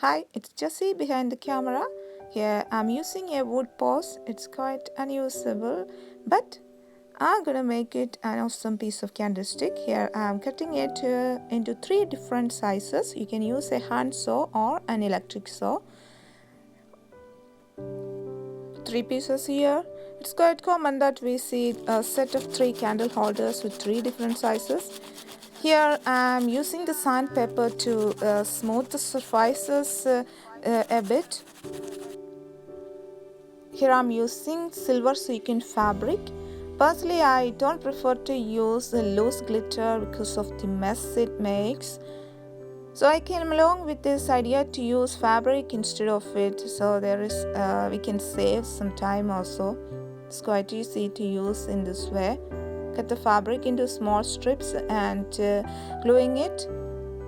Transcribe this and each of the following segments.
Hi, it's Jessie behind the camera. Here I'm using a wood post. It's quite unusable, but I'm gonna make it an awesome piece of candlestick. Here I'm cutting it into 3 different sizes. You can use a hand saw or an electric saw. 3 pieces here. It's quite common that we see a set of 3 candle holders with 3 different sizes. Here I'm using the sandpaper to smooth the surfaces a bit. Here I'm using silver sequin fabric. Personally, I don't prefer to use the loose glitter because of the mess it makes. So I came along with this idea to use fabric instead of it. So we can save some time also. It's quite easy to use in this way. Cut the fabric into small strips and gluing it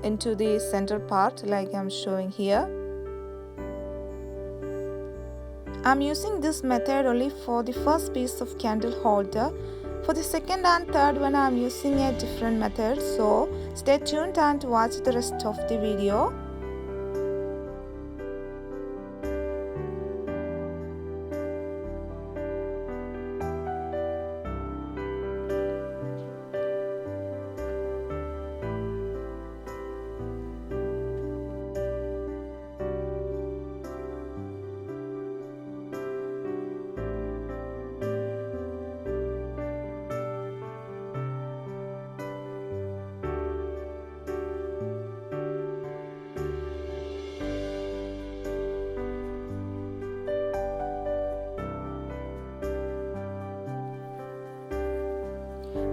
into the center part like I'm showing here. I'm using this method only for the first piece of candle holder. For the second and third one I'm using a different method, so stay tuned and watch the rest of the video.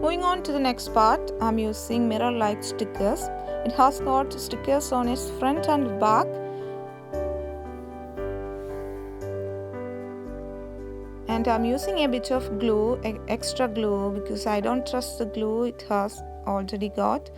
Moving on to the next part, I'm using mirror-like stickers. It has got stickers on its front and back. And I'm using a bit of glue, extra glue, because I don't trust the glue it has already got.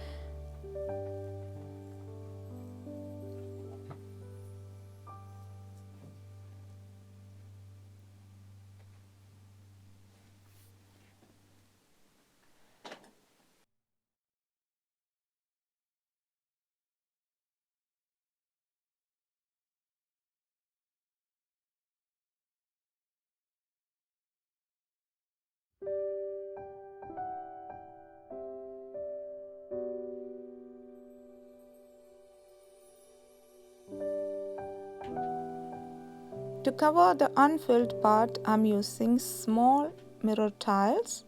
To cover the unfilled part, I'm using small mirror tiles.